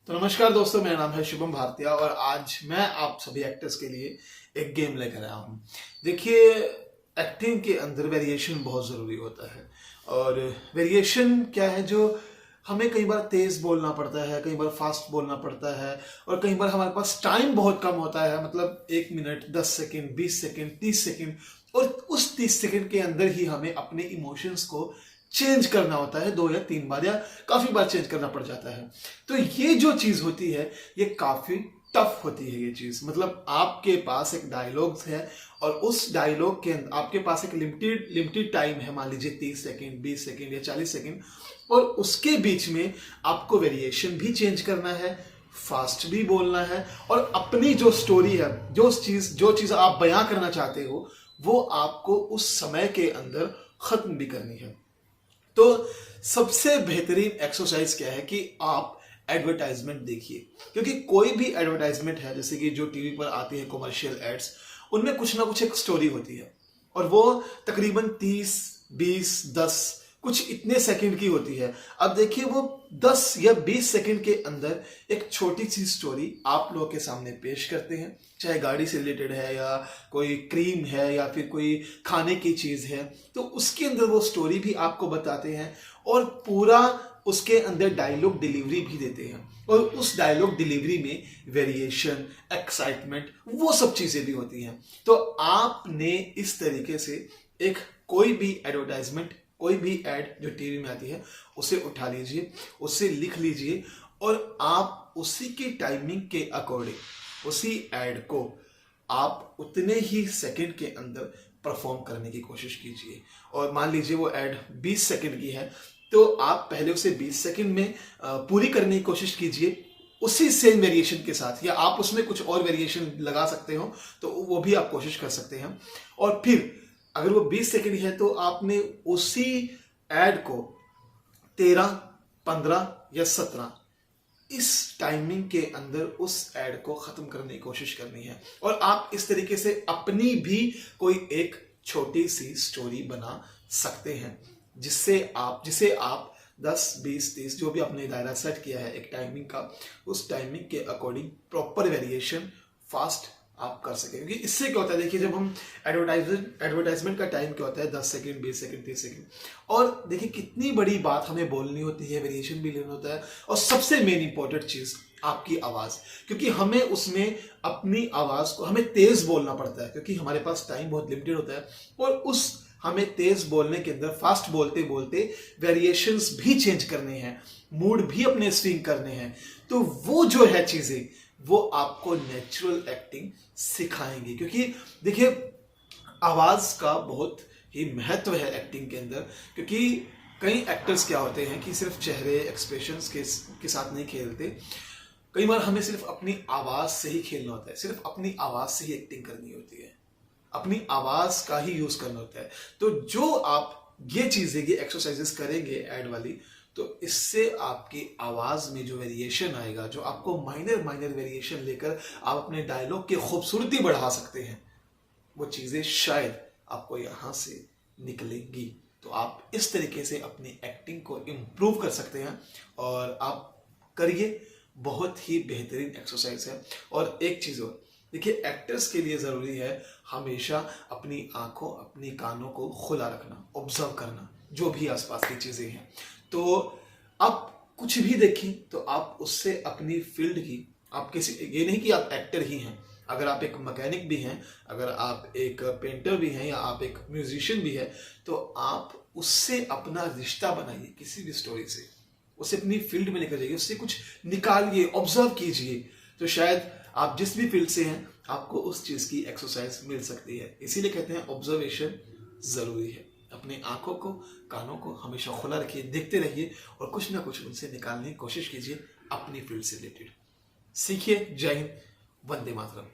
तो नमस्कार दोस्तों, मेरा नाम है शुभम भारतीय और आज मैं आप सभी एक्टर्स के लिए एक गेम लेकर आया हूँ। देखिए, एक्टिंग के अंदर वेरिएशन बहुत ज़रूरी होता है। और वेरिएशन क्या है, जो हमें कई बार तेज़ बोलना पड़ता है, कई बार फास्ट बोलना पड़ता है, और कई बार हमारे पास टाइम बहुत कम होता है। मतलब 1 मिनट, 10 सेकेंड, 20 सेकेंड, 30 सेकेंड, और उस 30 सेकेंड के अंदर ही हमें अपने इमोशंस को चेंज करना होता है 2 या 3 बार, या काफी बार चेंज करना पड़ जाता है। तो ये जो चीज होती है, ये काफी टफ होती है। ये चीज मतलब आपके पास एक डायलॉग है और उस डायलॉग के अंदर आपके पास एक लिमिटेड टाइम है, मान लीजिए 30 सेकेंड, 20 सेकेंड या 40 सेकेंड, और उसके बीच में आपको वेरिएशन भी चेंज करना है, फास्ट भी बोलना है, और अपनी जो स्टोरी है, जो चीज आप बयां करना चाहते हो, वो आपको उस समय के अंदर खत्म भी करनी है। तो सबसे बेहतरीन एक्सरसाइज क्या है कि आप एडवर्टाइजमेंट देखिए, क्योंकि कोई भी एडवर्टाइजमेंट है, जैसे कि जो टीवी पर आती है कमर्शियल एड्स, उनमें कुछ ना कुछ एक स्टोरी होती है, और वो तकरीबन 30, 20, 10 कुछ इतने सेकंड की होती है। अब देखिए, वो 10 या 20 सेकंड के अंदर एक छोटी सी स्टोरी आप लोगों के सामने पेश करते हैं, चाहे गाड़ी से रिलेटेड है, या कोई क्रीम है, या फिर कोई खाने की चीज है, तो उसके अंदर वो स्टोरी भी आपको बताते हैं, और पूरा उसके अंदर डायलॉग डिलीवरी भी देते हैं, और उस डायलॉग डिलीवरी में वेरिएशन, एक्साइटमेंट, वो सब चीजें भी होती हैं। तो आपने इस तरीके से एक कोई भी एडवर्टाइजमेंट, कोई भी एड जो टीवी में आती है, उसे उठा लीजिए, उसे लिख लीजिए, और आप उसी की टाइमिंग के अकॉर्डिंग उसी एड को आप उतने ही सेकंड के अंदर परफॉर्म करने की कोशिश कीजिए। और मान लीजिए वो एड 20 सेकंड की है, तो आप पहले उसे 20 सेकंड में पूरी करने की कोशिश कीजिए, उसी सेम वेरिएशन के साथ, या आप उसमें कुछ और वेरिएशन लगा सकते हो तो वो भी आप कोशिश कर सकते हैं। और फिर अगर वो 20 सेकंड है, तो आपने उसी एड को 13, 15 या 17 इस टाइमिंग के अंदर उस एड को खत्म करने की कोशिश करनी है। और आप इस तरीके से अपनी भी कोई एक छोटी सी स्टोरी बना सकते हैं, जिसे आप 10, 20, 30 जो भी आपने दायरा सेट किया है एक टाइमिंग का, उस टाइमिंग के अकॉर्डिंग प्रॉपर वेरिएशन फास्ट आप कर सकें। क्योंकि इससे क्या होता है, देखिए, जब हम एडवर्टाइजमेंट का टाइम क्या होता है, 10 सेकंड, 20 सेकंड, 30 सेकंड, और देखिए कितनी बड़ी बात हमें बोलनी होती है, वेरिएशन भी लेना होता है, और सबसे मेन इंपॉर्टेंट चीज आपकी आवाज, क्योंकि हमें उसमें अपनी आवाज को हमें तेज बोलना पड़ता है, क्योंकि हमारे पास टाइम बहुत लिमिटेड होता है, और उस हमें तेज बोलने के अंदर फास्ट बोलते बोलते वेरिएशंस भी चेंज करने हैं, मूड भी अपने स्विंग करने हैं। तो वो जो है चीजें, वो आपको नेचुरल एक्टिंग सिखाएंगे। क्योंकि देखिए, आवाज का बहुत ही महत्व है एक्टिंग के अंदर, क्योंकि कई एक्टर्स क्या होते हैं कि सिर्फ चेहरे एक्सप्रेशंस के साथ नहीं खेलते। कई बार हमें सिर्फ अपनी आवाज से ही खेलना होता है, सिर्फ अपनी आवाज से ही एक्टिंग करनी होती है, अपनी आवाज का ही यूज करना होता है। तो जो आप ये चीजें, ये एक्सरसाइजेस करेंगे एड वाली, तो इससे आपकी आवाज में जो वेरिएशन आएगा, जो आपको माइनर वेरिएशन लेकर आप अपने डायलॉग की खूबसूरती बढ़ा सकते हैं, वो चीजें शायद आपको यहां से निकलेंगी। तो आप इस तरीके से अपनी एक्टिंग को इम्प्रूव कर सकते हैं, और आप करिए, बहुत ही बेहतरीन एक्सरसाइज है। और एक चीज और, देखिए, एक्टर्स के लिए जरूरी है हमेशा अपनी आंखों, अपनी कानों को खुला रखना, ऑब्जर्व करना जो भी आसपास की चीजें हैं। तो आप कुछ भी देखें तो आप उससे अपनी फील्ड की, आप किसी, ये नहीं कि आप एक्टर ही हैं, अगर आप एक मैकेनिक भी हैं, अगर आप एक पेंटर भी हैं, या आप एक म्यूजिशियन भी है, तो आप उससे अपना रिश्ता बनाइए, किसी भी स्टोरी से उसे अपनी फील्ड में लेकर जाइए, उससे कुछ निकालिए, ऑब्जर्व कीजिए। तो शायद आप जिस भी फील्ड से हैं, आपको उस चीज की एक्सरसाइज मिल सकती है। इसीलिए कहते हैं ऑब्जर्वेशन जरूरी है। अपने आंखों को, कानों को हमेशा खुला रखिए, देखते रहिए, और कुछ ना कुछ उनसे निकालने की कोशिश कीजिए अपनी फील्ड से रिलेटेड। सीखिए। जय हिंद, वंदे मातरम।